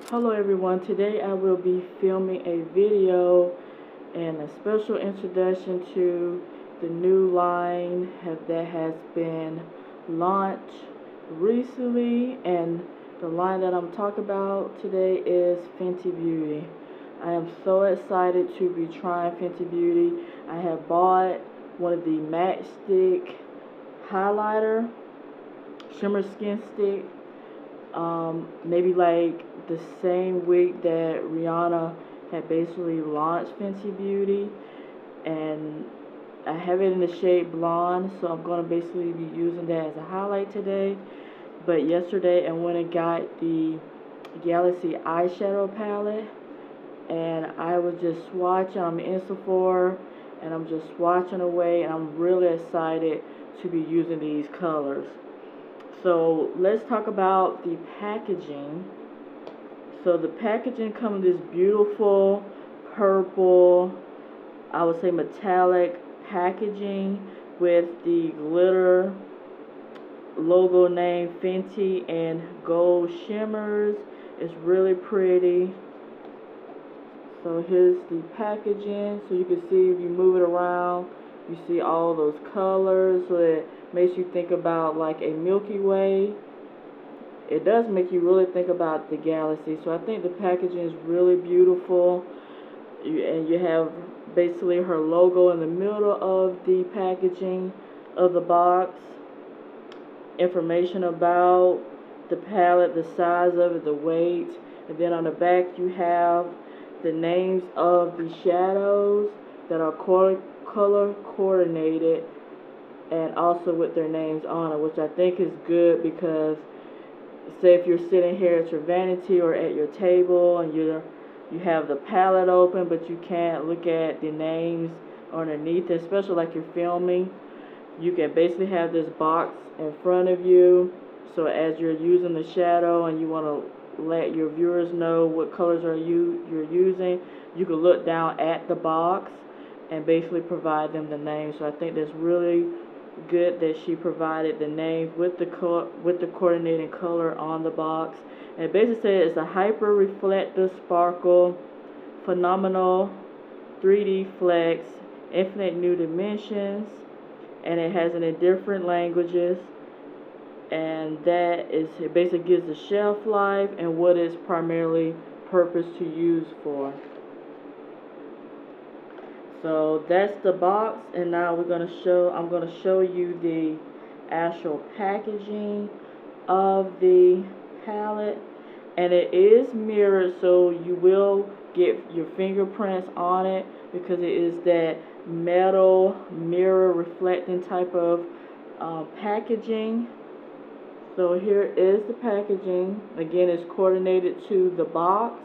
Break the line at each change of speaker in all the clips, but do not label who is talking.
Hello everyone, today I will be filming a video and a special introduction to the new line that has been launched recently, and the line that I'm talking about today is Fenty Beauty. I am so excited to be trying Fenty Beauty. I have bought one of the matte stick highlighter, shimmer skin stick, maybe like the same week that Rihanna had basically launched Fenty Beauty, and I have it in the shade blonde, so I'm going to basically be using that as a highlight today. But yesterday I went and got the Galaxy eyeshadow palette, and I was just swatching. I'm in Sephora and I'm just swatching away, and I'm really excited to be using these colors. So let's talk about the packaging. So the packaging comes in this beautiful purple, I would say metallic packaging with the glitter logo name Fenty and gold shimmers. It's really pretty. So here's the packaging. So you can see if you move it around, you see all those colors. So it makes you think about like a Milky Way. It does make you really think about the galaxy. So I think the packaging is really beautiful. And you have basically her logo in the middle of the packaging of the box. Information about the palette, the size of it, the weight. And then on the back you have the names of the shadows that are color coordinated, and also with their names on it, which I think is good, because say if you're sitting here at your vanity or at your table and you have the palette open but you can't look at the names underneath it, especially like you're filming, you can basically have this box in front of you, so as you're using the shadow and you want to let your viewers know what colors you're using, you can look down at the box and basically provide them the name. So I think that's really good that she provided the names with the coordinating color on the box. And it basically says it's a hyper reflective sparkle, phenomenal 3D flex, infinite new dimensions, and it has it in different languages. And that is, it basically gives the shelf life and what it's primarily purposed to use for. So that's the box, and now I'm going to show you the actual packaging of the palette. And it is mirrored, so you will get your fingerprints on it, because it is that metal mirror reflecting type of packaging. So here is the packaging. Again, it's coordinated to the box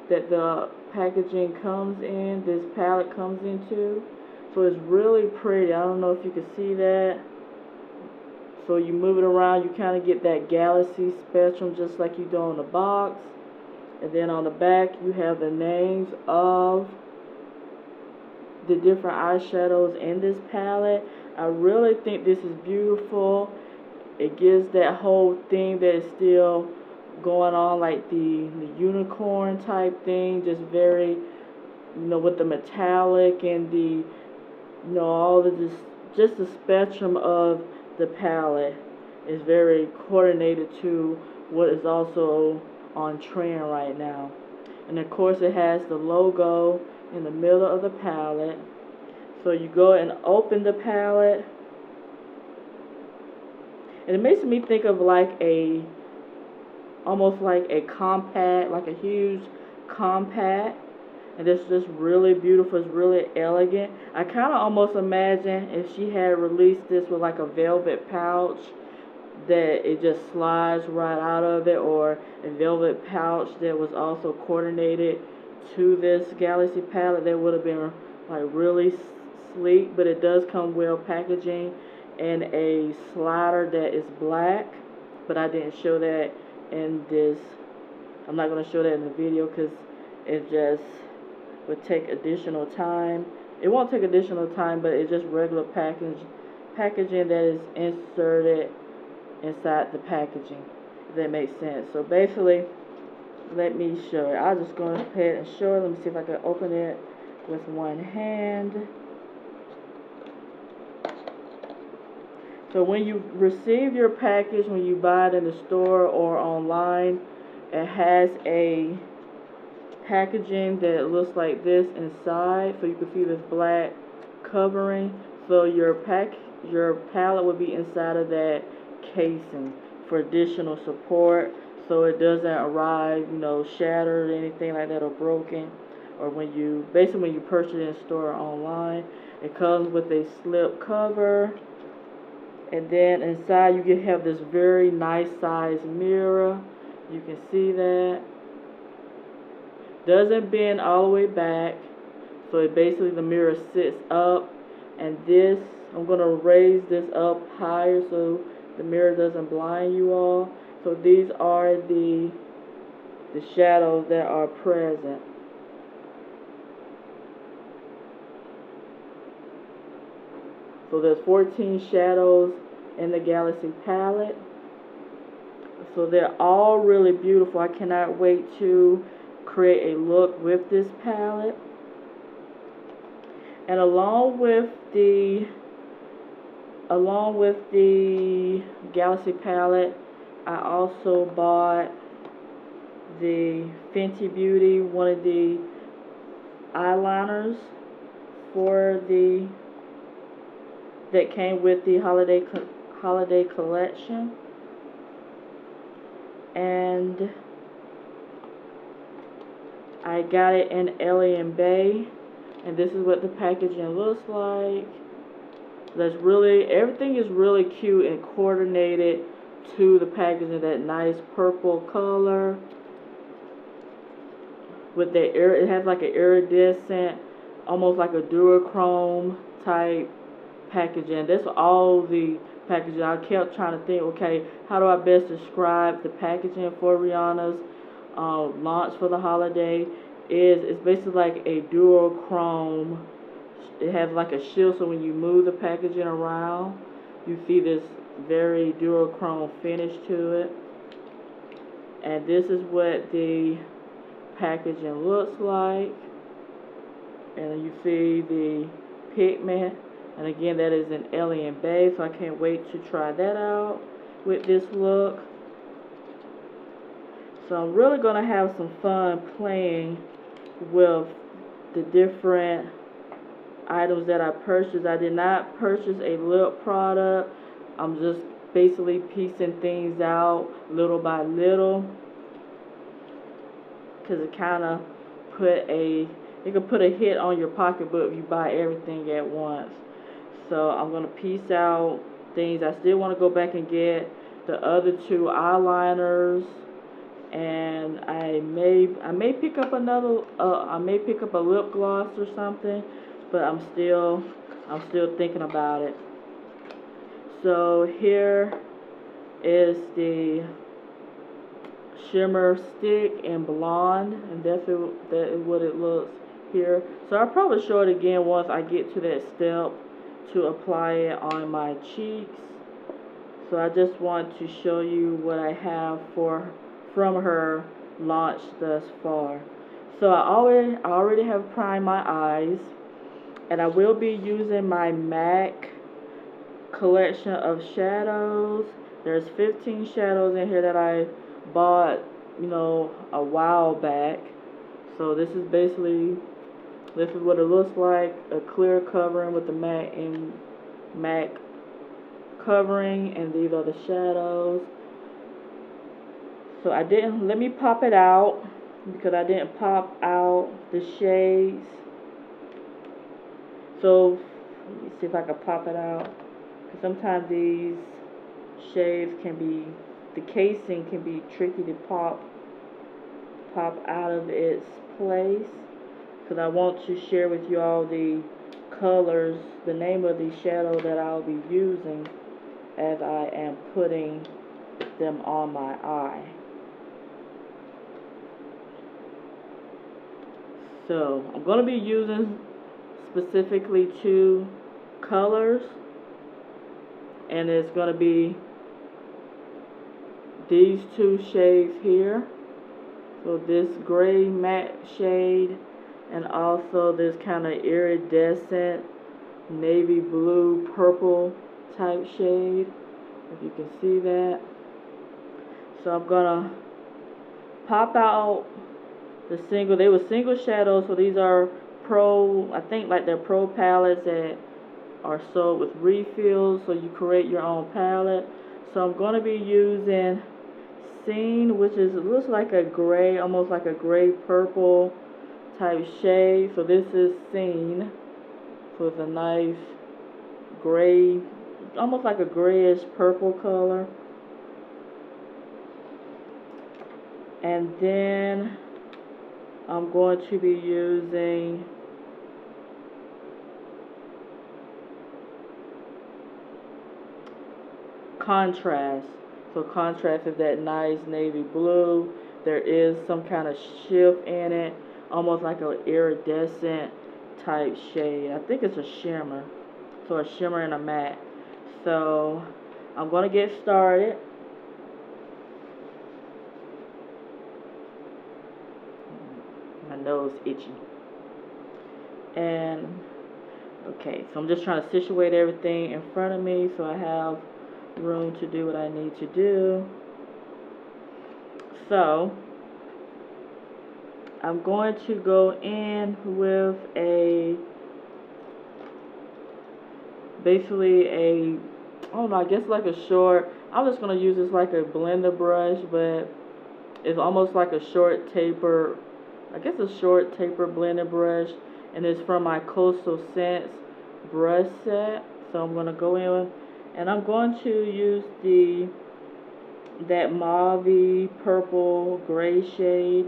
that the packaging comes in, this palette comes into. So it's really pretty. I don't know if you can see that. So you move it around, you kind of get that galaxy spectrum just like you do on the box. And then on the back you have the names of the different eyeshadows in this palette. I really think this is beautiful. It gives that whole thing that is still going on, like the unicorn type thing, just very, with the metallic and the, all the just the spectrum of the palette is very coordinated to what is also on trend right now. And of course it has the logo in the middle of the palette. So you go and open the palette, and it makes me think of like almost like a compact, like a huge compact. And it's just really beautiful. It's really elegant. I kind of almost imagine if she had released this with like a velvet pouch, that it just slides right out of it, or a velvet pouch that was also coordinated to this Galaxy palette, that would have been like really sleek. But it does come well packaging and a slider that is black, but I didn't show that in this. I'm not going to show that in the video because it just would take additional time. It won't take additional time, but it's just regular packaging that is inserted inside the packaging, if that makes sense. So basically let me show you. I'll just go ahead and show it. Let me see if I can open it with one hand. So when you receive your package, when you buy it in the store or online, it has a packaging that looks like this inside, so you can see this black covering. So your palette will be inside of that casing for additional support, so it doesn't arrive, you know, shattered or anything like that, or broken. Or when you purchase it in store or online, it comes with a slip cover. And then inside you can have this very nice size mirror. You can see that. Doesn't bend all the way back. So it basically, the mirror sits up. And this, I'm going to raise this up higher so the mirror doesn't blind you all. So these are the shadows that are present. So there's 14 shadows in the Galaxy palette. So they're all really beautiful. I cannot wait to create a look with this palette. And along with the Galaxy palette, I also bought the Fenty Beauty, one of the eyeliners that came with the holiday collection. And I got it in Ellie and Bae, and this is what the packaging looks like. Everything is really cute and coordinated to the packaging. That nice purple color with it has like an iridescent, almost like a duochrome type packaging. That's all the packaging. I kept trying to think, okay, how do I best describe the packaging for Rihanna's launch for the holiday? It's basically like a duochrome. It has like a shield, so when you move the packaging around, you see this very duochrome finish to it. And this is what the packaging looks like. And you see the pigment. And again, that is in Ellie and Bae, so I can't wait to try that out with this look. So I'm really going to have some fun playing with the different items that I purchased. I did not purchase a lip product. I'm just basically piecing things out little by little, because it kind of it can put a hit on your pocketbook if you buy everything at once. So I'm going to piece out things. I still want to go back and get the other two eyeliners, and I may pick up another I may pick up a lip gloss or something, but I'm still thinking about it. So here is the Shimmerstick in blonde, and that is what it looks here. So I'll probably show it again once I get to that step to apply it on my cheeks. So I just want to show you what I have from her launch thus far. So I already have primed my eyes, and I will be using my MAC collection of shadows. There's 15 shadows in here that I bought, a while back. So this is what it looks like, a clear covering with the MAC covering, and these are the shadows. So let me pop it out, because I didn't pop out the shades. So let me see if I can pop it out, because sometimes these shades the casing can be tricky to pop out of its place, because I want to share with you all the colors, the name of the shadow that I'll be using as I am putting them on my eye. So I'm going to be using specifically 2 colors, and it's going to be these 2 shades here. So this gray matte shade, and also this kind of iridescent navy blue purple type shade, if you can see that. So I'm gonna pop out the single. They were single shadows, so these are pro, I think like they're pro palettes that are sold with refills, so you create your own palette. So I'm going to be using Scene, which is, it looks like a gray, almost like a gray purple type shade. So this is Scene. So it's a nice gray, almost like a grayish purple color. And then I'm going to be using Contrast. So Contrast is that nice navy blue. There is some kind of shift in it, almost like an iridescent type shade. I think it's a shimmer. So a shimmer and a matte. So I'm going to get started. My nose itchy. And okay, so I'm just trying to situate everything in front of me so I have room to do what I need to do. So I'm going to go in with basically I don't know, I guess like a short, I'm just going to use this like a blender brush, but it's almost like a short taper, I guess a short taper blender brush, and it's from my Coastal Scents brush set. So I'm going to go in and I'm going to use that mauve purple gray shade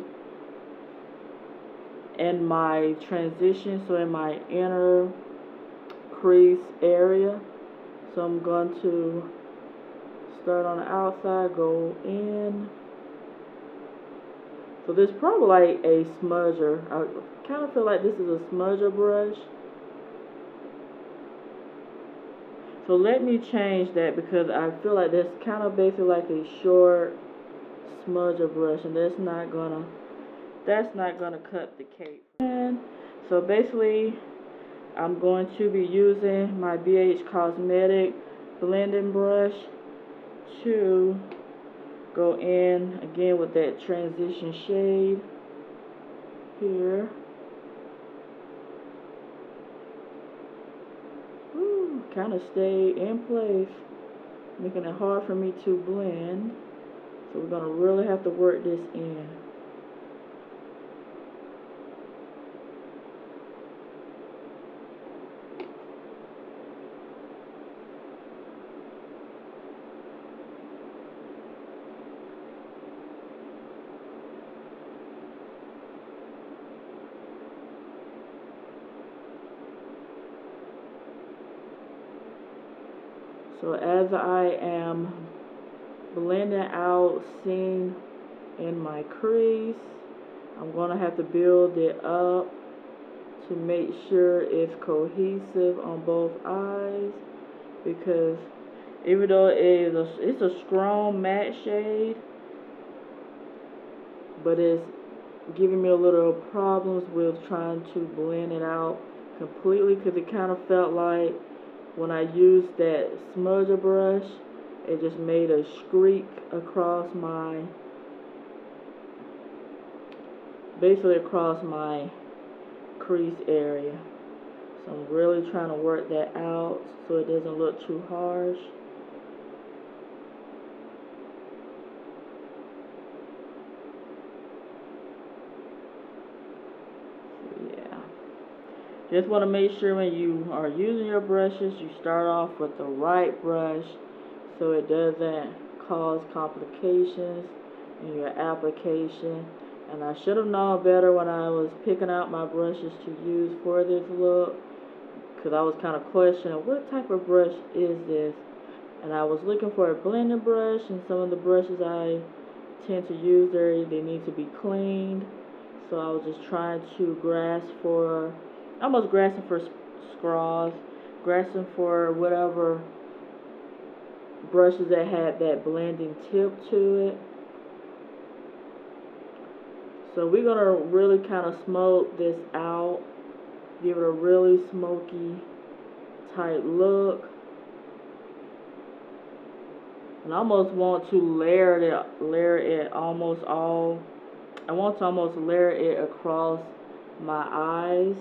in my transition, so in my inner crease area. So I'm going to start on the outside, go in. So this is probably like a smudger. I kind of feel like this is a smudger brush. So let me change that, because I feel like that's kind of basically like a short smudger brush, and that's not gonna cut the cake. And so basically I'm going to be using my BH Cosmetic blending brush to go in again with that transition shade here. Kind of stay in place, making it hard for me to blend. So we're going to really have to work this in. So as I am blending out Scene in my crease, I'm going to have to build it up to make sure it's cohesive on both eyes, because even though it's a strong matte shade, but it's giving me a little problems with trying to blend it out completely, because it kind of felt like when I used that smudger brush, it just made a streak across basically across my crease area. So I'm really trying to work that out so it doesn't look too harsh. Just want to make sure when you are using your brushes, you start off with the right brush so it doesn't cause complications in your application. And I should have known better when I was picking out my brushes to use for this look, because I was kind of questioning what type of brush is this. And I was looking for a blending brush, and some of the brushes I tend to use they need to be cleaned. So I was just trying to almost grasping for straws, grasping for whatever brushes that had that blending tip to it. So we're gonna really kind of smoke this out, give it a really smoky type look. And I almost want to layer it almost all. I want to almost layer it across my eyes.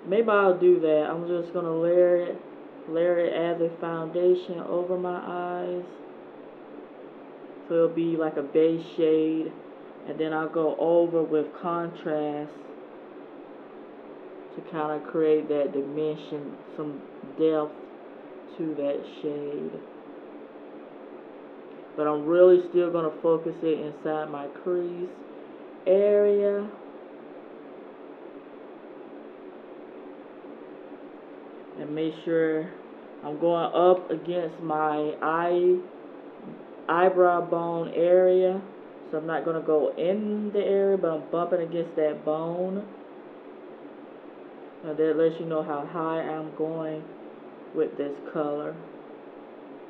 Maybe I'll do that. I'm just gonna layer it as a foundation over my eyes. So it'll be like a base shade, and then I'll go over with contrast to kind of create that dimension, some depth to that shade. But I'm really still going to focus it inside my crease area. And make sure I'm going up against my eyebrow bone area. So I'm not going to go in the area, but I'm bumping against that bone. Now that lets you know how high I'm going with this color.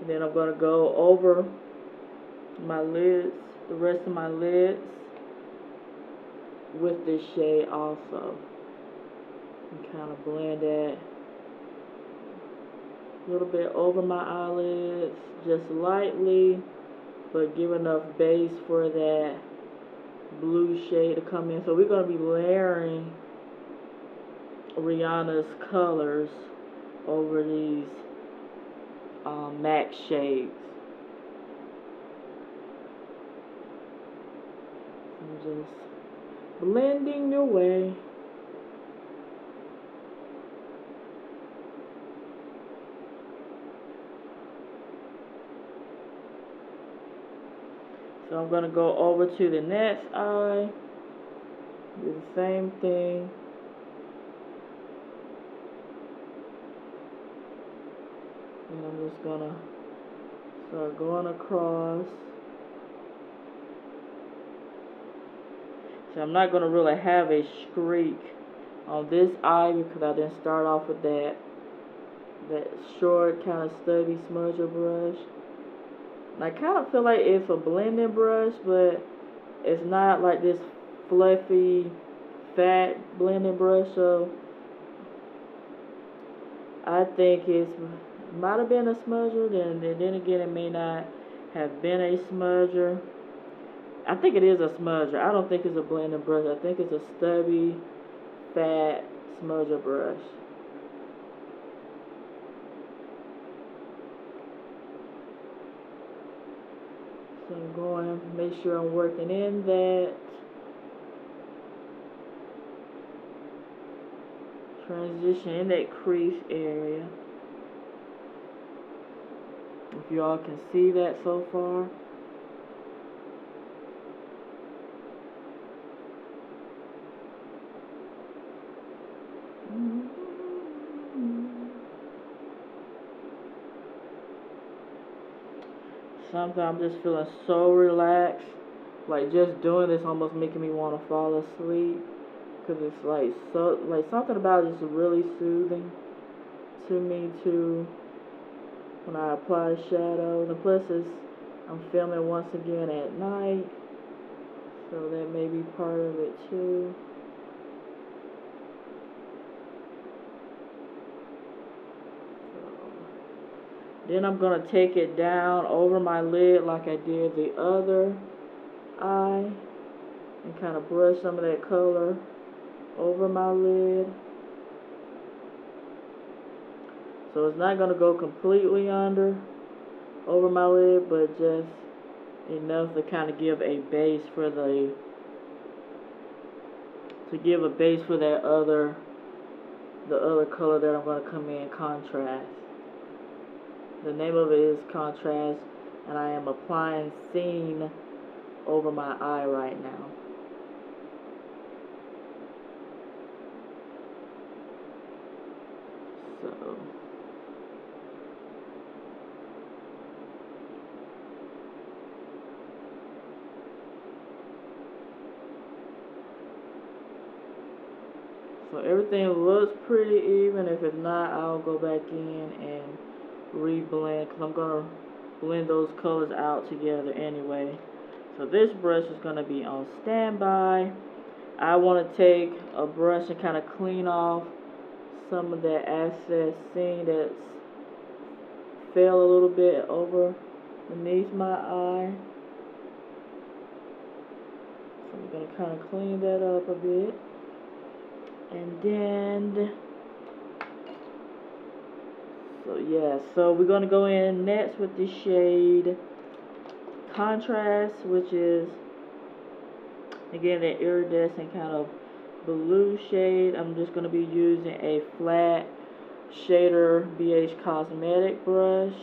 And then I'm going to go over my lids, the rest of my lids, with this shade also. And kind of blend that a little bit over my eyelids, just lightly, but give enough base for that blue shade to come in. So we're going to be layering Rihanna's colors over these MAC shades. I'm just blending away. So I'm going to go over to the next eye, do the same thing. And I'm just going to start going across. So I'm not going to really have a streak on this eye because I didn't start off with that short kind of stubby smudger brush. And I kind of feel like it's a blending brush, but it's not like this fluffy, fat blending brush. So I think it might have been a smudger. Then again, it may not have been a smudger. I think it is a smudger. I don't think it's a blending brush. I think it's a stubby, fat smudger brush. So I'm going to make sure I'm working in that transition, in that crease area. If you all can see that so far. Sometimes I'm just feeling so relaxed, like just doing this almost making me want to fall asleep, because it's like something about it is really soothing to me too when I apply shadows. And plus I'm filming once again at night, so that may be part of it too. Then I'm going to take it down over my lid like I did the other eye and kind of brush some of that color over my lid. So it's not going to go completely over my lid, but just enough to kind of give a base for that the other color that I'm going to come in contrast. The name of it is Contrast, and I am applying Scene over my eye right now. So everything looks pretty even. If it's not, I'll go back in and reblend, because I'm going to blend those colors out together anyway. So So this brush is going to be on standby. I want to take a brush and kind of clean off some of that excess seam that's fell a little bit over beneath my eye. So I'm going to kind of clean that up a bit. And then, so we're going to go in next with the shade Contrast, which is, again, that iridescent kind of blue shade. I'm just going to be using a flat shader BH Cosmetic brush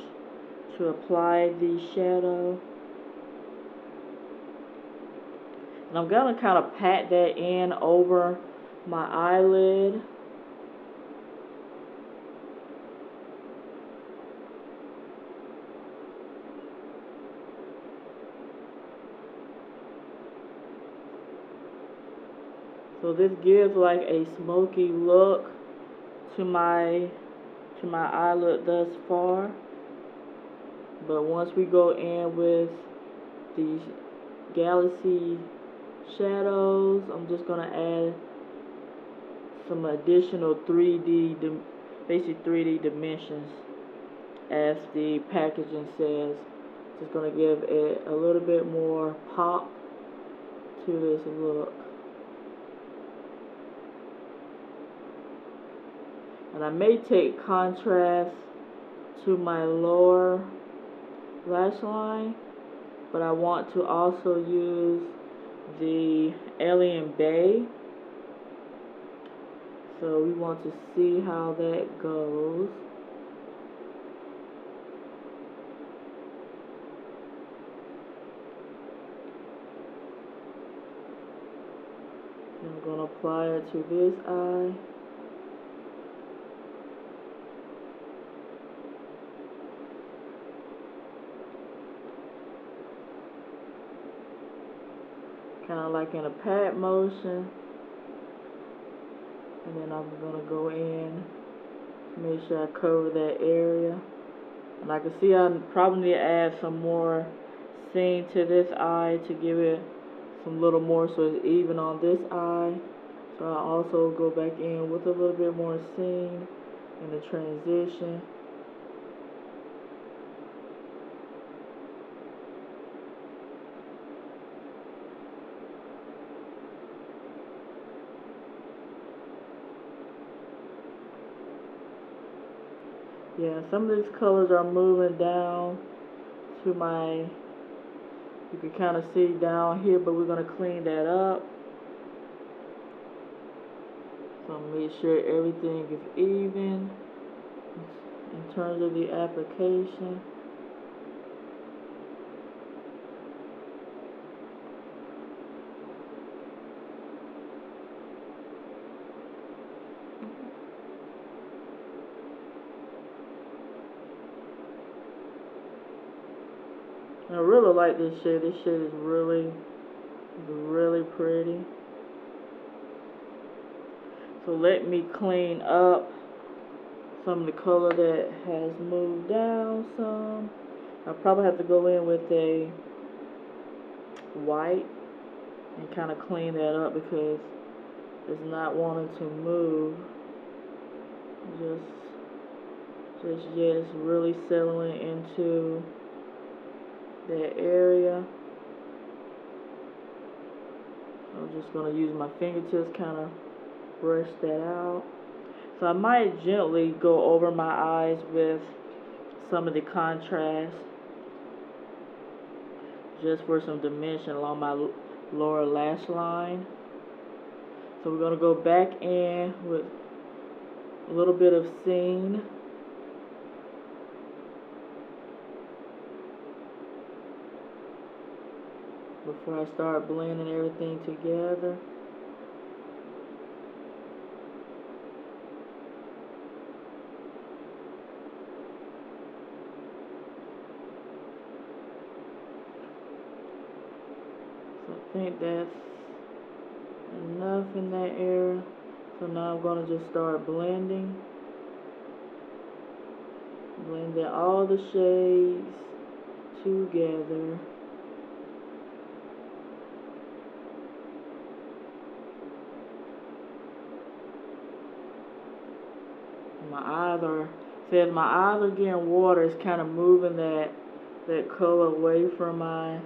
to apply the shadow. And I'm going to kind of pat that in over my eyelid. So this gives like a smoky look to my eyelid thus far. But once we go in with these Galaxy shadows, I'm just going to add some additional 3D, basically 3D dimensions, as the packaging says. Just going to give it a little bit more pop to this look. And I may take contrast to my lower lash line, but I want to also use the Alien Bae. So we want to see how that goes. I'm going to apply it to this eye. Kind of like in a pat motion. And then I'm going to go in, make sure I cover that area. And I can see I probably need to add some more seam to this eye to give it some little more so it's even on this eye. So I also go back in with a little bit more seam in the transition. Yeah, some of these colors are moving down to my, you can kind of see down here, but we're going to clean that up. So make sure everything is even in terms of the application. I really like this shade. This shade is really pretty. So let me clean up some of the color that has moved down some. I'll probably have to go in with a white and kind of clean that up because it's not wanting to move just yet. It's really settling into that area. I'm just going to use my fingertips, kind of brush that out. So I might gently go over my eyes with some of the contrast, just for some dimension along my lower lash line. So we're going to go back in with a little bit of seam. Before I start blending everything together. So I think that's enough in that area. So now I'm going to just start blending. Blending all the shades together. says my eyes are getting water. It's kind of moving that color away from my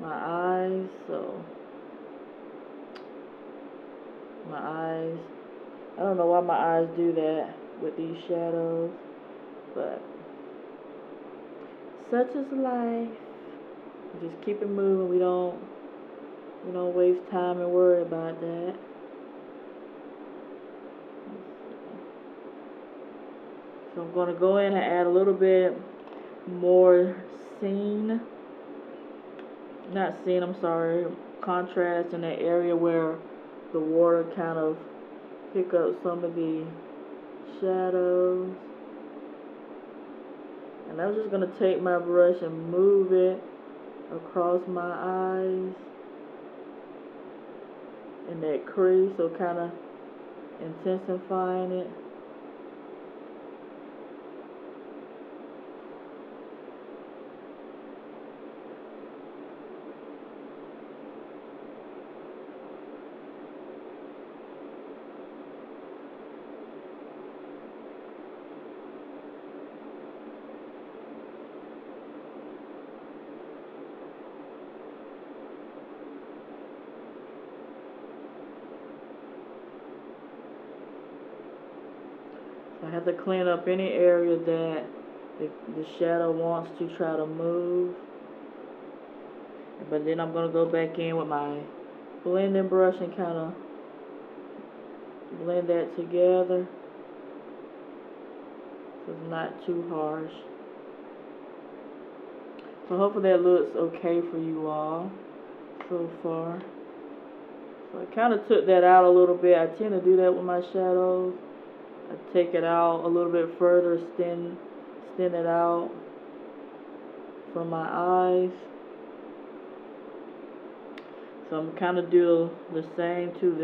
eyes. So my eyes, I don't know why my eyes do that with these shadows, but such is life. Just keep it moving. We don't waste time and worry about that. So I'm going to go in and add a little bit more contrast in that area where the water kind of pick up some of the shadows. And I'm just going to take my brush and move it across my eyes in that crease, so kind of intensifying it. I have to clean up any area that the shadow wants to try to move. But then I'm going to go back in with my blending brush and kind of blend that together so it's not too harsh. So hopefully that looks okay for you all so far. So I kind of took that out a little bit. I tend to do that with my shadows. I take it out a little bit further, extend it out from my eyes. So I'm kind of do the same to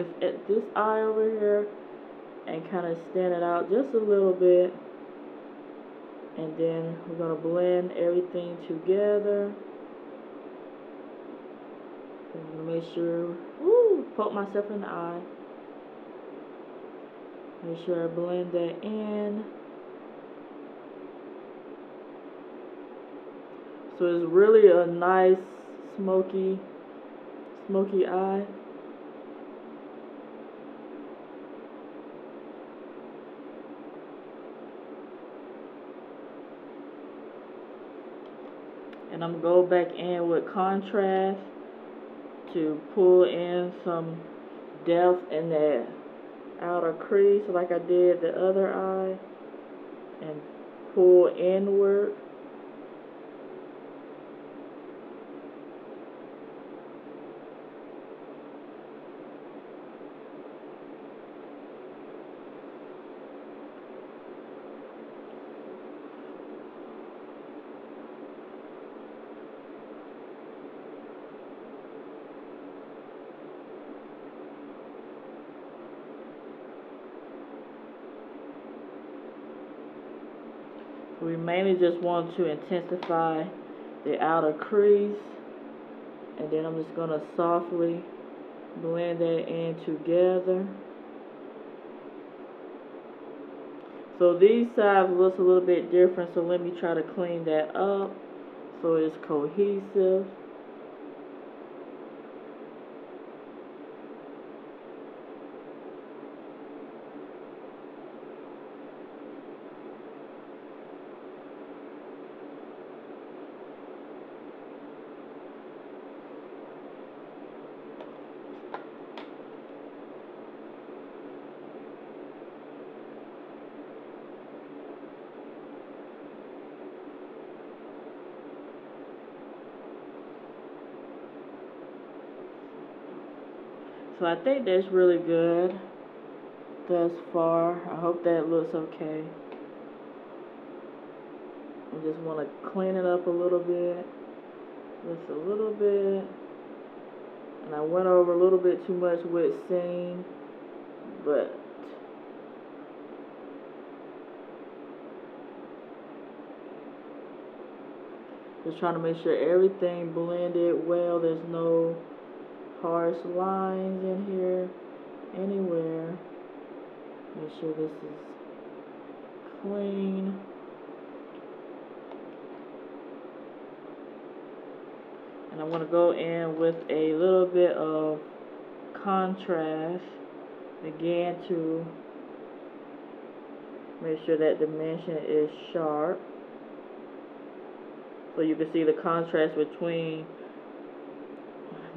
this eye over here, and kind of extend it out just a little bit. And then we're gonna blend everything together. I'm gonna make sure, poke myself in the eye. Make sure I blend that in. So it's really a nice smoky eye. And I'm gonna go back in with contrast to pull in some depth in that outer crease like I did the other eye, and pull inward. We mainly just want to intensify the outer crease, and then I'm just going to softly blend that in together. So these sides looks a little bit different, so let me try to clean that up so it's cohesive. So I think that's really good thus far. I hope that looks okay. I just want to clean it up a little bit. Just a little bit. And I went over a little bit too much with Sing, but just trying to make sure everything blended well. There's no harsh lines in here anywhere. Make sure this is between. And I'm going to go in with a little bit of contrast again to make sure that dimension is sharp. So you can see the contrast between,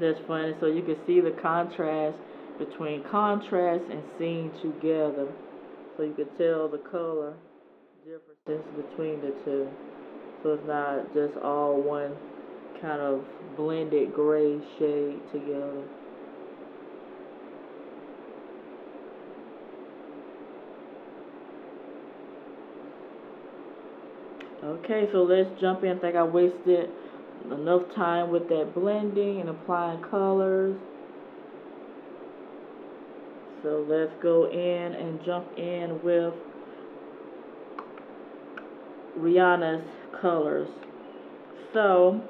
that's funny, so you can see the contrast between contrast and seen together. So you can tell the color differences between the two. So it's not just all one kind of blended gray shade together. Okay, so let's jump in. I think I wasted enough time with that blending and applying colors. So let's go in and jump in with Rihanna's colors. So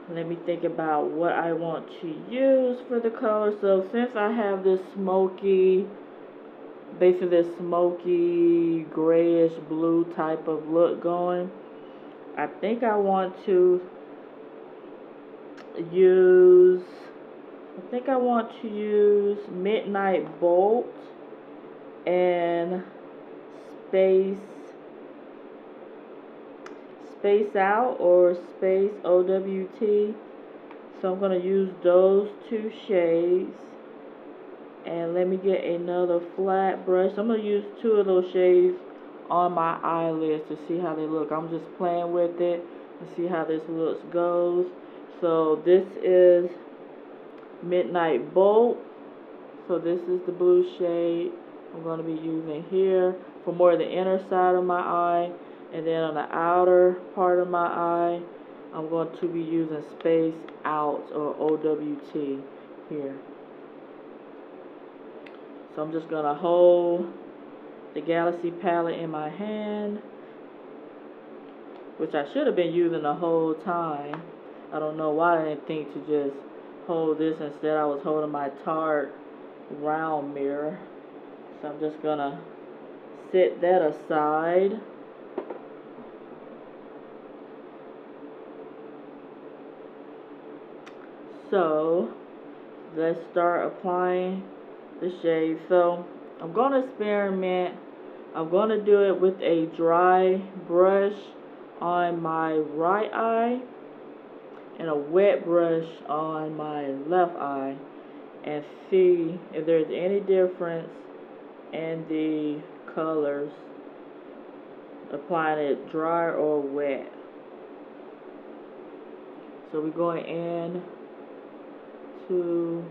let me think about what I want to use for the color. So since I have this smoky, basically this smoky grayish blue type of look going, I think I want to use Midnight Bolt and Space Out or Space OWT. So I'm going to use those two shades. And let me get another flat brush. I'm going to use two of those shades on my eyelids to see how they look. I'm just playing with it and see how this looks goes. So this is Midnight Bolt. So this is the blue shade I'm going to be using here for more of the inner side of my eye. And then on the outer part of my eye, I'm going to be using Space Out or OWT here. So I'm just going to hold the Galaxy palette in my hand, which I should have been using the whole time. I don't know why I didn't think to just hold this. Instead, I was holding my Tarte round mirror. So I'm just going to set that aside. So let's start applying the shade. So I'm going to experiment. I'm going to do it with a dry brush on my right eye and a wet brush on my left eye, and see if there's any difference in the colors, applying it dry or wet. So we're going in to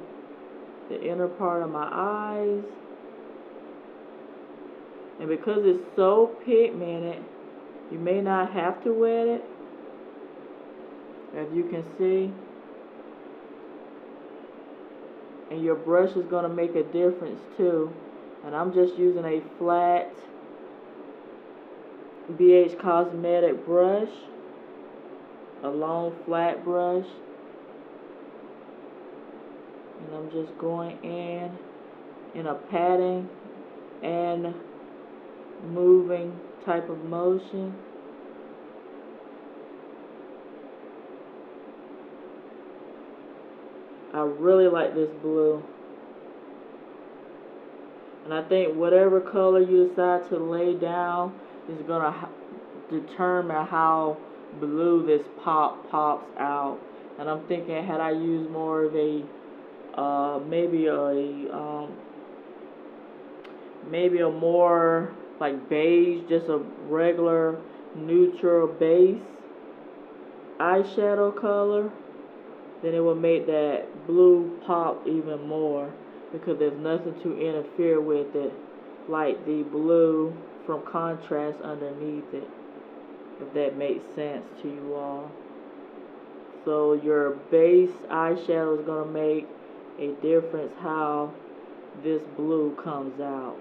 the inner part of my eyes, and because it's so pigmented, you may not have to wet it, as you can see, and your brush is going to make a difference too. And I'm just using a flat BH Cosmetic brush, a long flat brush, and I'm just going in a patting and moving type of motion. I really like this blue, and I think whatever color you decide to lay down is going to determine how blue this pops out. And I'm thinking, had I used more of a maybe a more like beige, just a regular neutral base eyeshadow color, then it will make that blue pop even more, because there's nothing to interfere with it like the blue from contrast underneath it, if that makes sense to you all. So your base eyeshadow is going to make a difference how this blue comes out.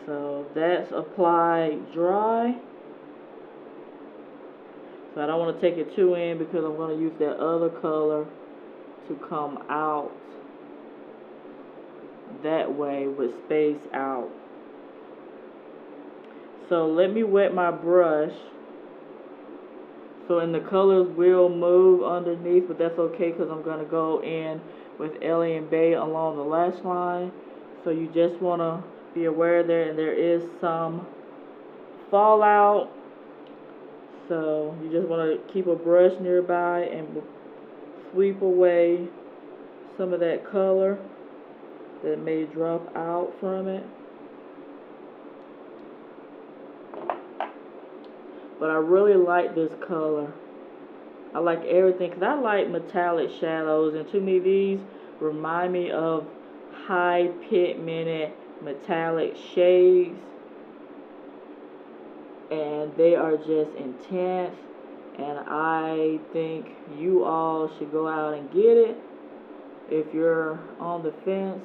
So that's applied dry. So I don't want to take it too in because I'm going to use that other color to come out that way with space out. So let me wet my brush. So and the colors will move underneath, but that's okay because I'm going to go in with Ellie and Bae along the lash line. So you just want to be aware there, and there is some fallout. So you just want to keep a brush nearby and sweep away some of that color that may drop out from it. But I really like this color. I like everything because I like metallic shadows, and to me these remind me of high pigmented metallic shades, and they are just intense, and I think you all should go out and get it if you're on the fence,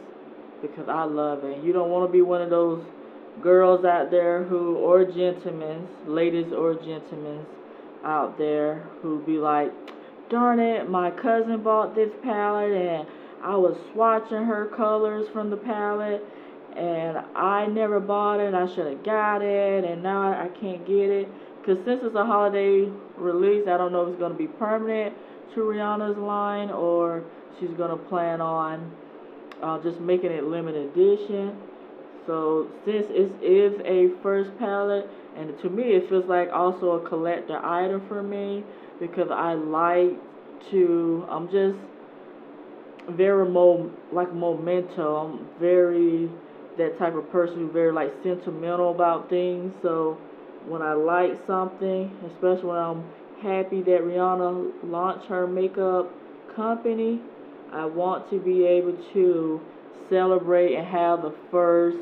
because I love it. You don't want to be one of those girls out there who, or gentlemen, ladies or gentlemen out there who be like, darn it, my cousin bought this palette and I was swatching her colors from the palette and I never bought it, I should have got it, and now I can't get it. Because since it's a holiday release, I don't know if it's going to be permanent to Rihanna's line or she's going to plan on just making it limited edition. So since it is a first palette, and to me it feels like also a collector item for me, because I like to, I'm just very like memento. I'm very that type of person who's very like sentimental about things. So when I like something, especially when I'm happy that Rihanna launched her makeup company, I want to be able to celebrate and have the first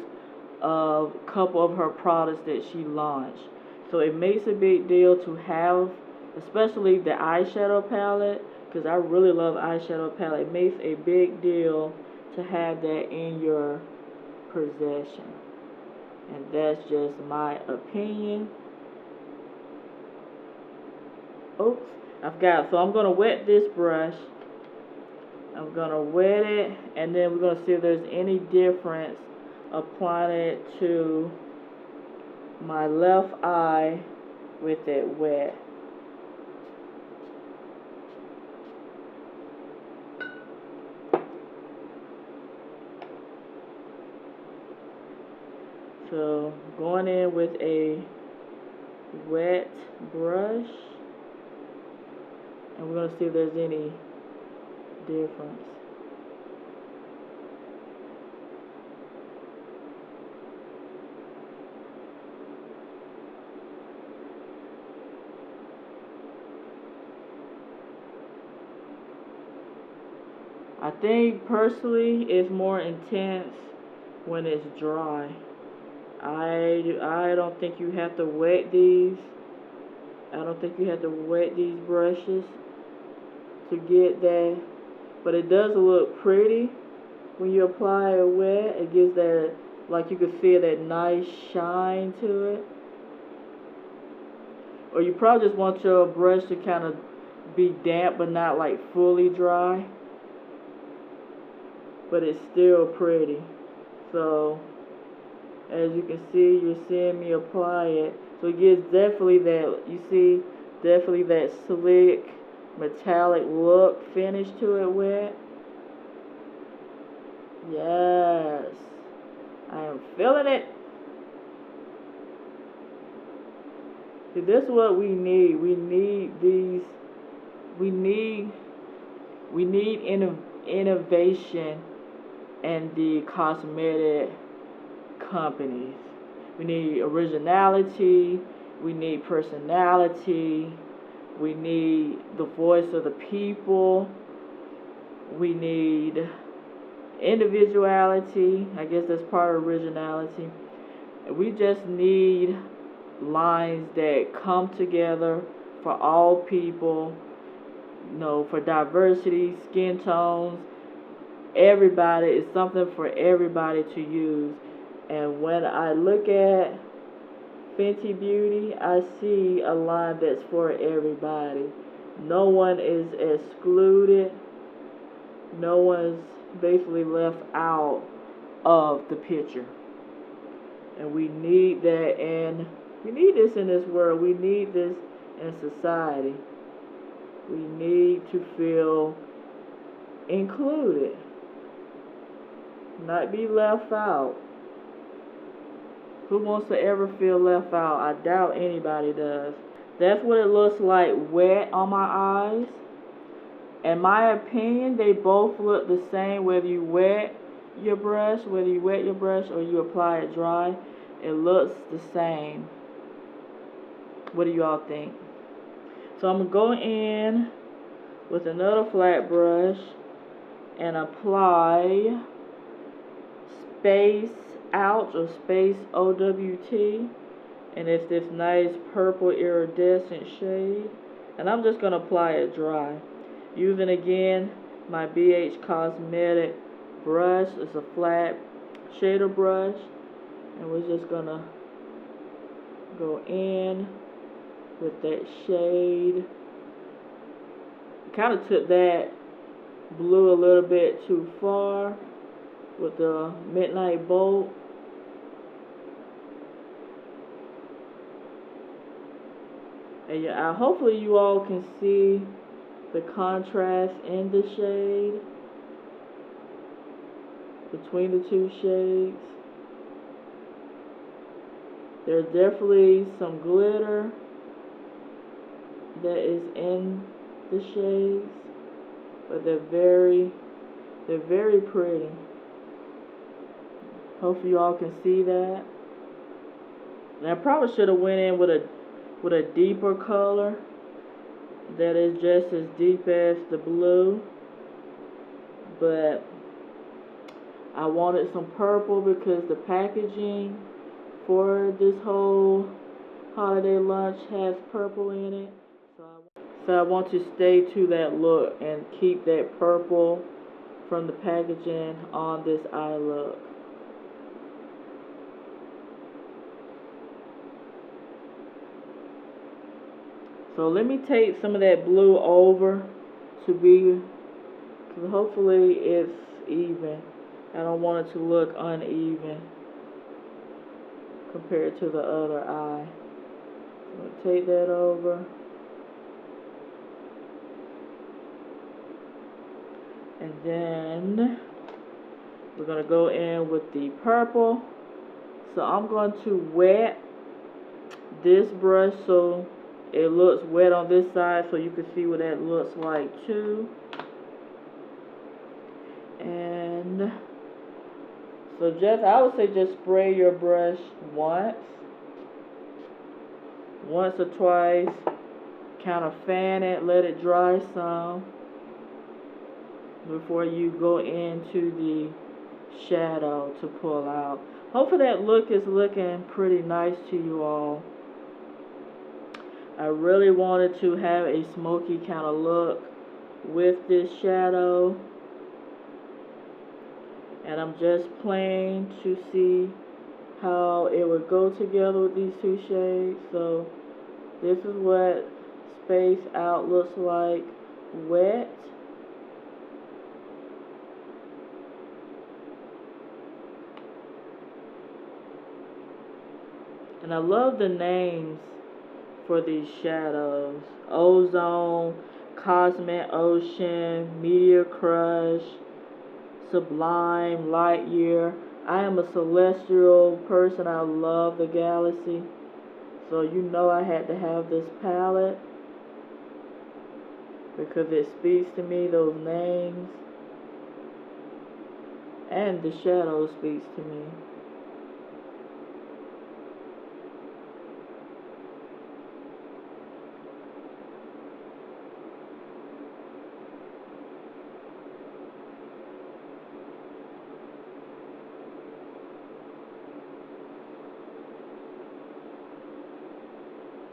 couple of her products that she launched. So it makes a big deal to have, especially the eyeshadow palette, because I really love eyeshadow palette. It makes a big deal to have that in your possession, and that's just my opinion. Oops, so I'm gonna wet this brush. I'm gonna wet it, and then we're gonna see if there's any difference applying it to my left eye with it wet. So going in with a wet brush, and we're gonna see if there's any difference. I think personally it's more intense when it's dry. I don't think you have to wet these. I don't think you have to wet these brushes to get that, but it does look pretty when you apply it wet. It gives that, like you can feel that nice shine to it. Or you probably just want your brush to kind of be damp but not like fully dry, but it's still pretty. So as you can see, you're seeing me apply it. So it gives definitely that, you see, definitely that slick metallic look finish to it wet. Yes, I am feeling it. See, this is what we need. We need these. We need innovation in the cosmetic companies. We need originality. We need personality. We need the voice of the people. We need individuality. I guess that's part of originality. We just need lines that come together for all people, you know, for diversity, skin tones, everybody. It's something for everybody to use. And when I look at Fenty Beauty, I see a line that's for everybody. No one is excluded. No one's basically left out of the picture. And we need that, and we need this in this world. We need this in society. We need to feel included, not be left out. Who wants to ever feel left out? I doubt anybody does. That's what it looks like wet on my eyes. In my opinion, they both look the same whether you wet your brush, or you apply it dry. It looks the same. What do you all think? So I'm going to go in with another flat brush and apply Space Out or Space OWT, and it's this nice purple iridescent shade, and I'm just going to apply it dry using again my BH Cosmetic brush. It's a flat shader brush, and we're just going to go in with that shade. Kind of took that blue a little bit too far with the Midnight Bolt. And yeah, hopefully you all can see the contrast in the shade between the two shades. There's definitely some glitter that is in the shades, but they're very pretty. Hopefully you all can see that. And I probably should have went in with a deeper color that is just as deep as the blue, but I wanted some purple because the packaging for this whole holiday lunch has purple in it. So I want to stay to that look and keep that purple from the packaging on this eye look. So let me take some of that blue over to be, because hopefully it's even. I don't want it to look uneven compared to the other eye. So I'm going to take that over. And then we're going to go in with the purple. So I'm going to wet this brush so it looks wet on this side, so you can see what that looks like too. And so I would say just spray your brush once or twice, kind of fan it, let it dry some before you go into the shadow to pull out. Hopefully that look is looking pretty nice to you all. I really wanted to have a smoky kind of look with this shadow, and I'm just playing to see how it would go together with these two shades. So this is what Space Out looks like wet. And I love the names for these shadows: Ozone, Cosmic Ocean, Meteor Crush, Sublime, LightYear. I am a celestial person. I love the galaxy. So you know I had to have this palette because it speaks to me, those names. And the shadow speaks to me.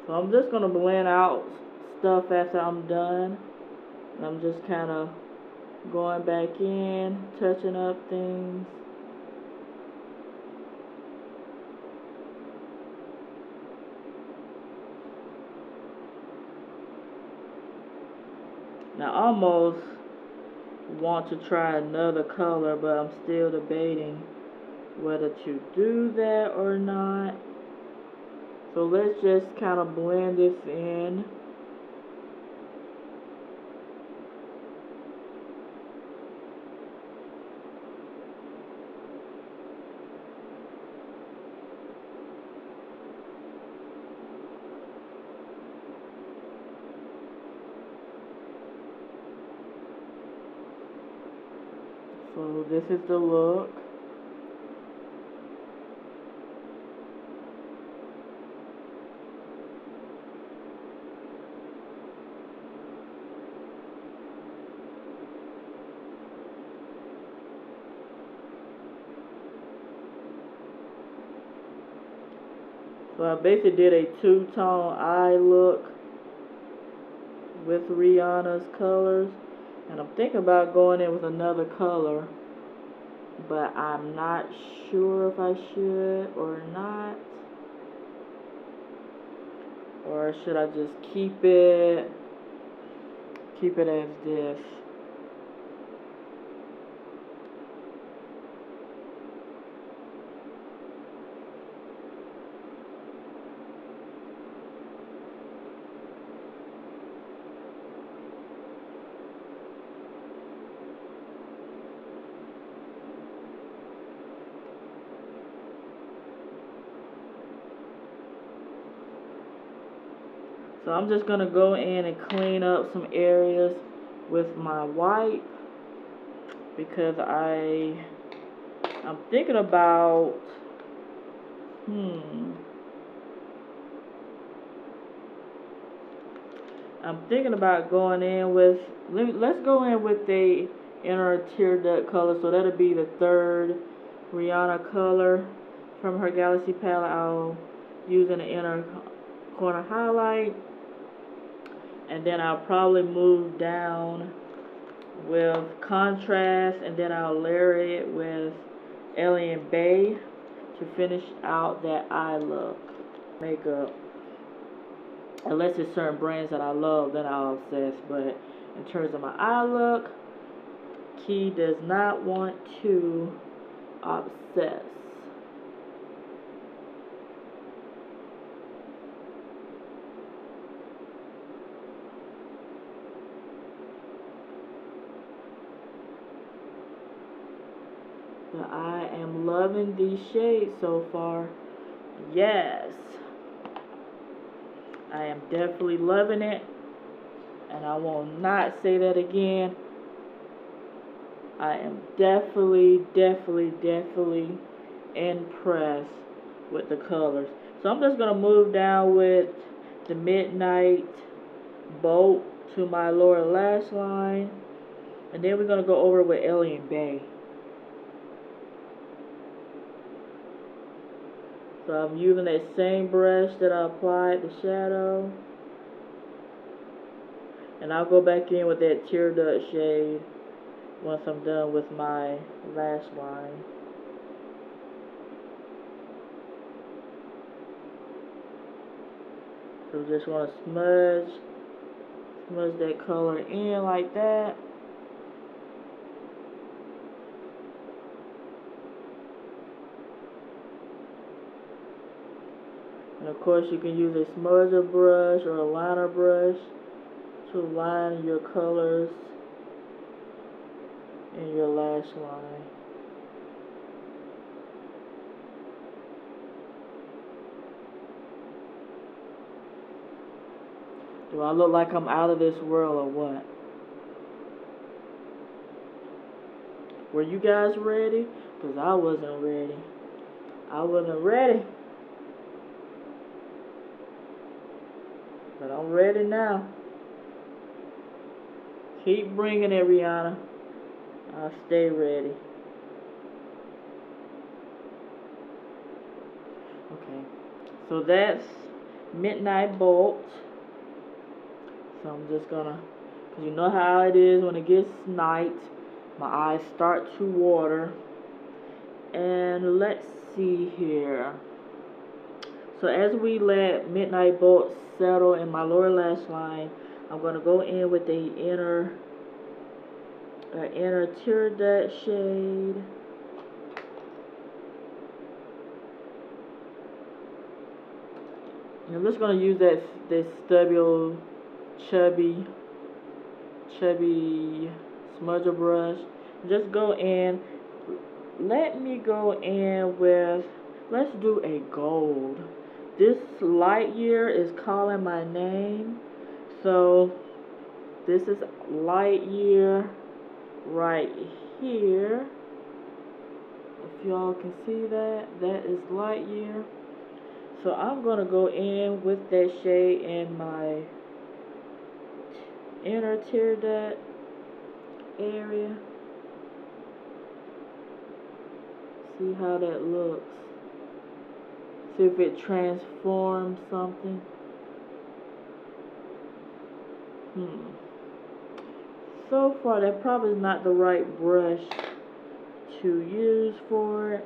So I'm just going to blend out stuff after I'm done. And I'm just kind of going back in, touching up things. Now, I almost want to try another color, but I'm still debating whether to do that or not. So let's just kind of blend this in. So this is the look. So I basically did a two-tone eye look with Rihanna's colors. And I'm thinking about going in with another color, but I'm not sure if I should or not. Or should I just keep it as this? So I'm just going to go in and clean up some areas with my wipe, because I'm thinking about I'm thinking about going in with, let's go in with the inner tear duct color. So that'll be the third Rihanna color from her Galaxy palette. I'll use in the inner corner highlight. And then I'll probably move down with contrast, and then I'll layer it with Alien Bae to finish out that eye look. Makeup, unless it's certain brands that I love, then I'll obsess. But in terms of my eye look, Key does not want to obsess. But I am loving these shades so far. Yes, I am definitely loving it, and I will not say that again. I am definitely impressed with the colors. So I'm just going to move down with the Midnight Bolt to my lower lash line, and then we're going to go over with Alien Bae. So I'm using that same brush that I applied the shadow, and I'll go back in with that tear duct shade once I'm done with my lash line. So just want to smudge that color in like that. And of course you can use a smudger brush or a liner brush to line your colors in your lash line. Do I look like I'm out of this world or what? Were you guys ready? Because I wasn't ready. I wasn't ready. But I'm ready now. Keep bringing it, Rihanna. I'll stay ready. Okay. So that's Midnight Bolt. So I'm just gonna, because you know how it is when it gets night, my eyes start to water. And let's see here. So as we let Midnight Bolt settle in my lower lash line, I'm gonna go in with the inner tear duct shade. I'm just gonna use this stubby, chubby smudger brush. Just go in. Let me go in with, let's do a gold. This LightYear is calling my name. So this is LightYear right here. If y'all can see that, that is LightYear. So I'm gonna go in with that shade in my inner tear duct area. See how that looks. See if it transforms something. So far, that probably is not the right brush to use for it.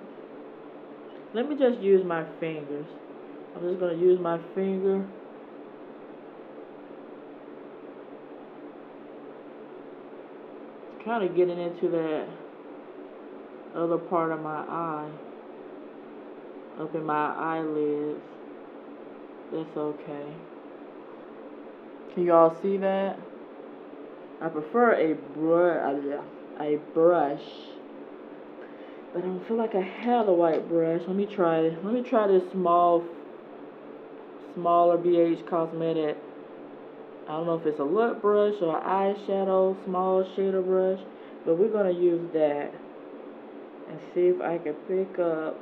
Let me just use my fingers. I'm just going to use my finger. It's kind of getting into that other part of my eye. Up in my eyelids. That's okay. Can y'all see that? I prefer a brush. But I don't feel like I have a white brush. Let me try this smaller BH Cosmetic. I don't know if it's a look brush or eyeshadow small shader brush, but we're gonna use that and see if I can pick up.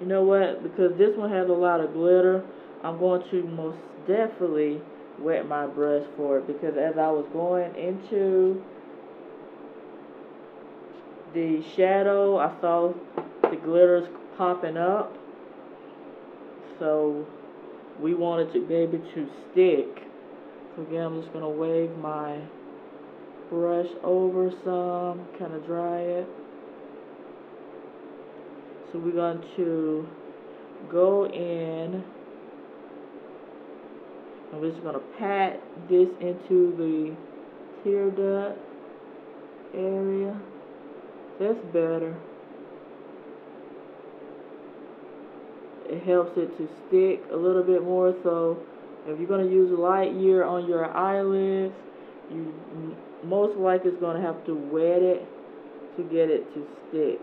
You know what? Because this one has a lot of glitter, I'm going to most definitely wet my brush for it, because as I was going into the shadow, I saw the glitters popping up, so we wanted to be able to stick. So again, I'm just going to wave my brush over some, kind of dry it. So we're going to go in, and we're just going to pat this into the tear duct area. That's better. It helps it to stick a little bit more. So if you're going to use LightYear on your eyelids, you most likely is going to have to wet it to get it to stick.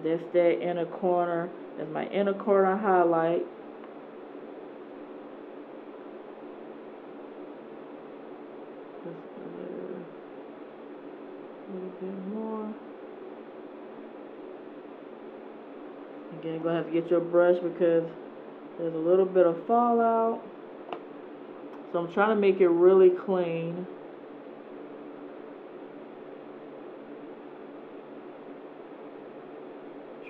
That's that inner corner. That's my inner corner highlight. Just a little bit more. Again, you're going to have to get your brush because there's a little bit of fallout. So I'm trying to make it really clean.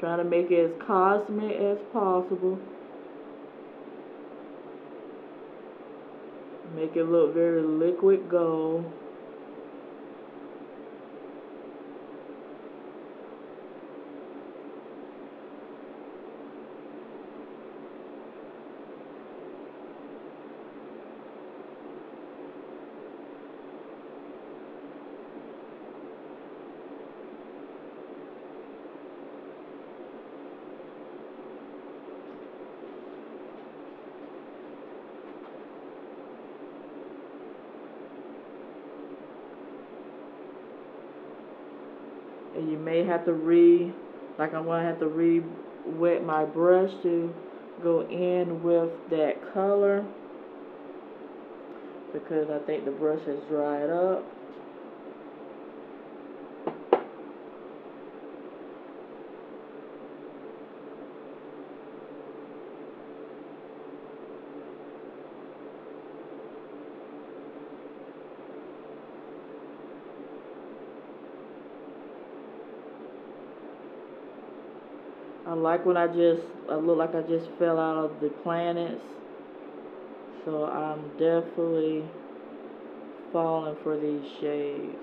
Trying to make it as cosmic as possible. Make it look very liquid gold. And you may have to like I'm going to have to wet my brush to go in with that color, because I think the brush has dried up. I like when I look like I just fell out of the planets. So I'm definitely falling for these shades.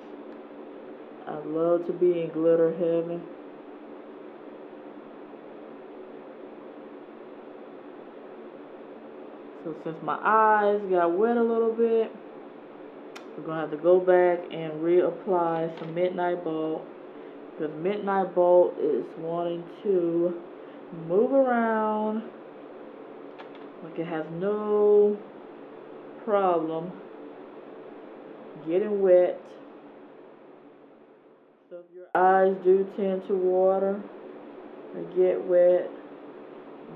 I'd love to be in glitter heaven. So since my eyes got wet a little bit, we're going to have to go back and reapply some Midnight Bolt. Because Midnight Bolt is wanting to move around like it has no problem getting wet. So if your eyes do tend to water or get wet,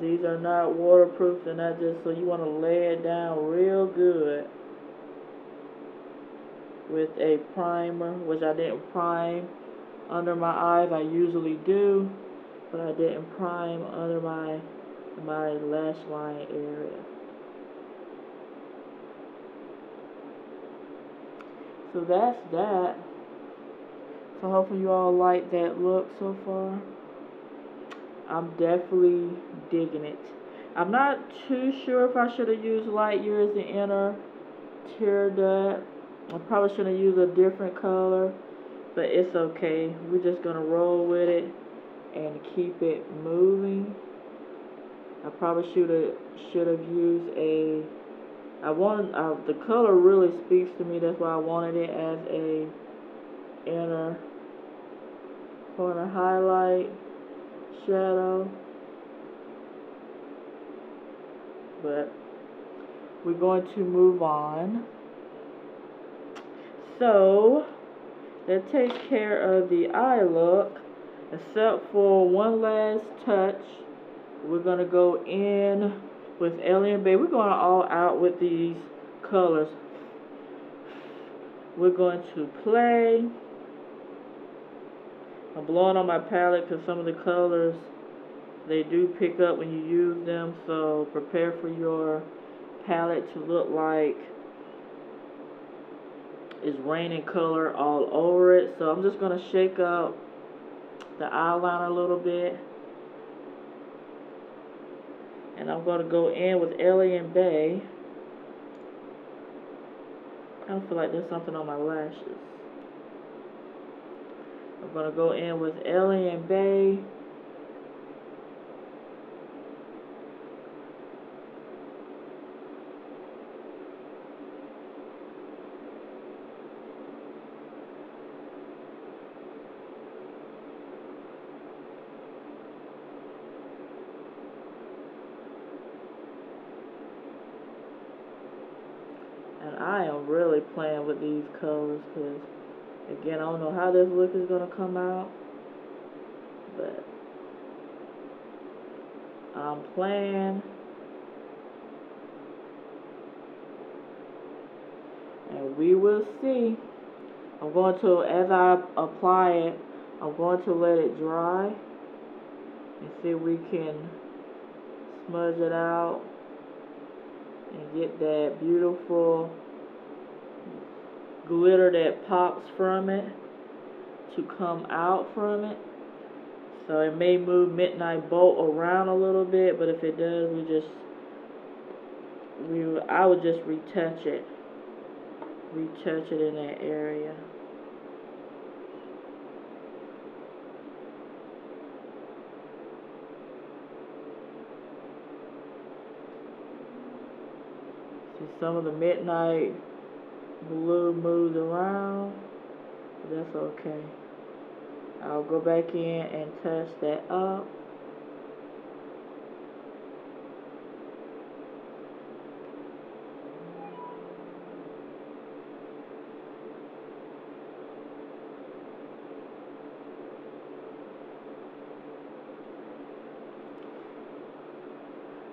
these are not waterproof. They're not just, so you want to lay it down real good with a primer, which I didn't prime under my eyes. I usually do, but I didn't prime under my lash line area. So that's that. So hopefully you all like that look so far. I'm definitely digging it. I'm not too sure if I should have used LightYear as the inner tear duct. I probably should have used a different color, but it's okay. We're just gonna roll with it and keep it moving. I probably should have used a. The color really speaks to me. That's why I wanted it as a inner corner highlight shadow. But we're going to move on. So that takes care of the eye look, except for one last touch. We're gonna go in with Alien Bae. We're going all out with these colors. We're going to play. I'm blowing on my palette because some of the colors, they do pick up when you use them, so prepare for your palette to look like it's raining color all over it. So I'm just going to shake up the eyeliner a little bit, and I'm going to go in with Alien Bae. I don't feel like there's something on my lashes. I'm going to go in with Alien Bae. And I am really playing with these colors because, again, I don't know how this look is going to come out, but I'm playing. And we will see. I'm going to, as I apply it, I'm going to let it dry and see if we can smudge it out and get that beautiful glitter that pops from it to come out from it. So it may move Midnight Bolt around a little bit, but if it does, I would just retouch it in that area. See, some of the Midnight Blue moves around, but that's okay. I'll go back in and touch that up.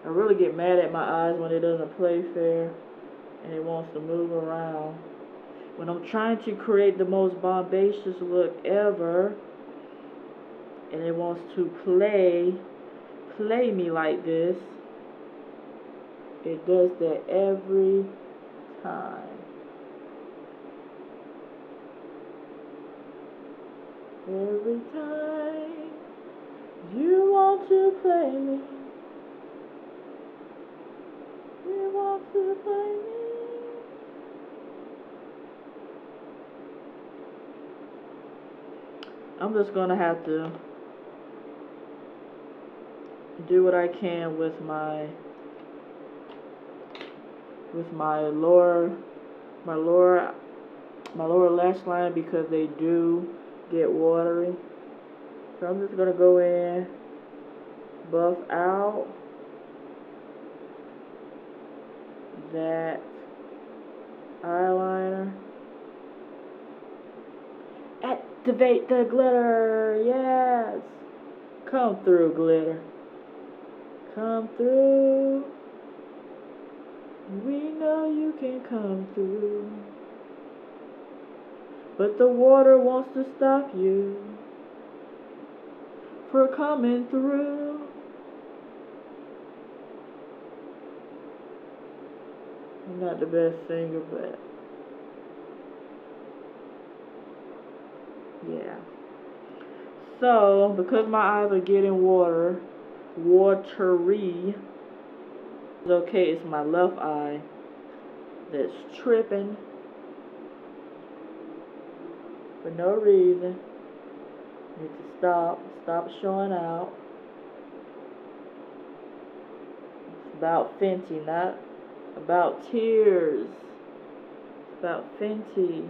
I really get mad at my eyes when it doesn't play fair and it wants to move around. When I'm trying to create the most bombacious look ever and it wants to play me like this, it does that every time. Every time you want to play me. You want to play me. I'm just gonna have to do what I can with my lower lash line, because they do get watery. So I'm just gonna go in, buff out that eyeliner. Activate the glitter, yes. Come through, glitter. Come through. We know you can come through. But the water wants to stop you for coming through. I'm not the best singer, but yeah. So, because my eyes are getting watery, it's okay, it's my left eye that's tripping for no reason. Need to stop showing out. It's about Fenty, not about tears. It's about Fenty.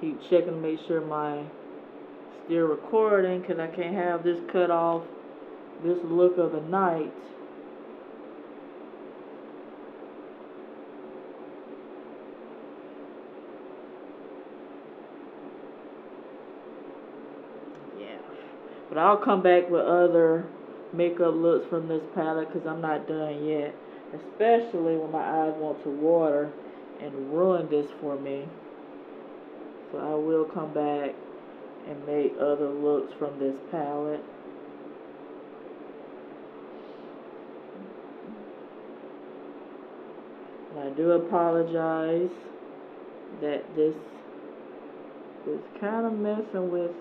Keep checking to make sure my still recording, because I can't have this cut off this look of the night. Yeah, but I'll come back with other makeup looks from this palette, because I'm not done yet, especially when my eyes want to water and ruin this for me. So I will come back and make other looks from this palette. And I do apologize that this is kind of messing with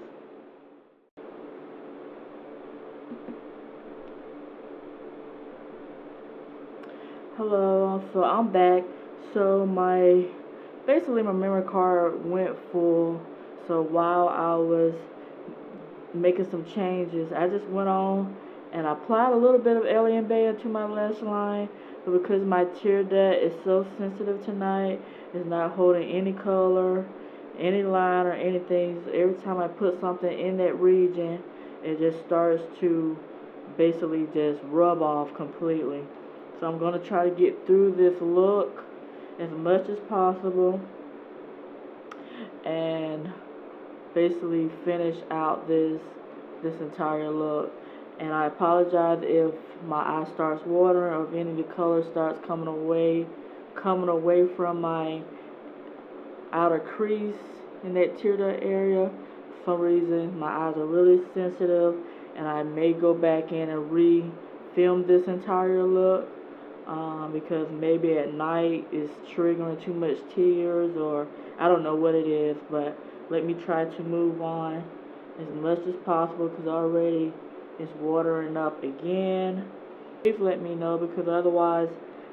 Hello, so I'm back. So basically my memory card went full. So while I was making some changes, I just went on and applied a little bit of Alien Bay into my lash line. But because my tear duct is so sensitive tonight, it's not holding any color, any line or anything. So every time I put something in that region, it just starts to basically just rub off completely. So I'm going to try to get through this look as much as possible and basically finish out this entire look. And I apologize if my eye starts watering or if any of the color starts coming away from my outer crease in that tear duct area. For some reason my eyes are really sensitive, and I may go back in and re-film this entire look. Because maybe at night it's triggering too much tears, or I don't know what it is, but let me try to move on as much as possible, because already it's watering up again. Please let me know, because otherwise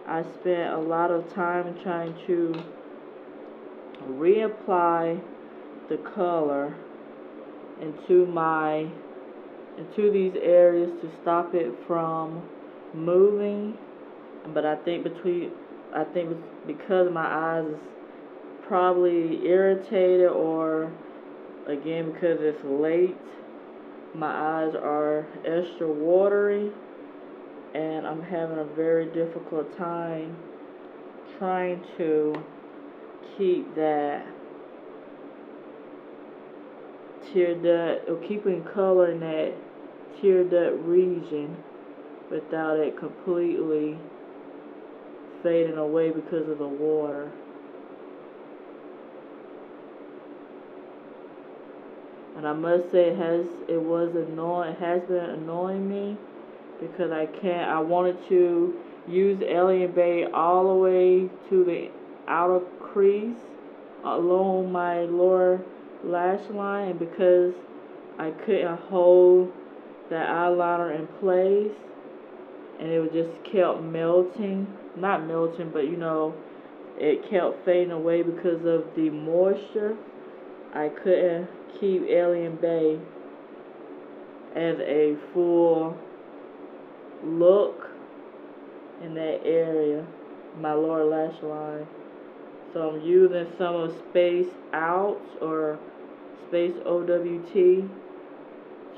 I spent a lot of time trying to reapply the color into these areas to stop it from moving. But I think because my eyes is probably irritated, or again because it's late, my eyes are extra watery, and I'm having a very difficult time trying to keep that tear duct, or keeping color in that tear duct region. without it completely fading away because of the water. And I must say it has been annoying me because I wanted to use Alien Bae all the way to the outer crease along my lower lash line, and because I couldn't hold that eyeliner in place and it just kept melting, not melting, but you know, it kept fading away because of the moisture, I couldn't keep Alien Bae as a full look in that area, my lower lash line. So I'm using some of Space Out or Space OWT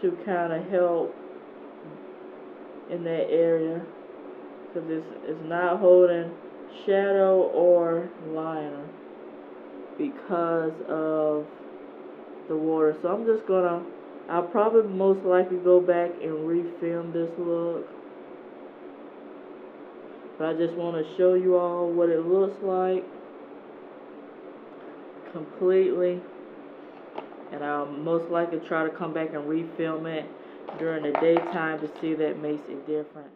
to kind of help in that area, because it's not holding shadow or liner because of the water. So I'm just gonna, I'll probably most likely go back and refilm this look, but I just want to show you all what it looks like completely, and I'll most likely try to come back and refilm it during the daytime to see if that makes it different.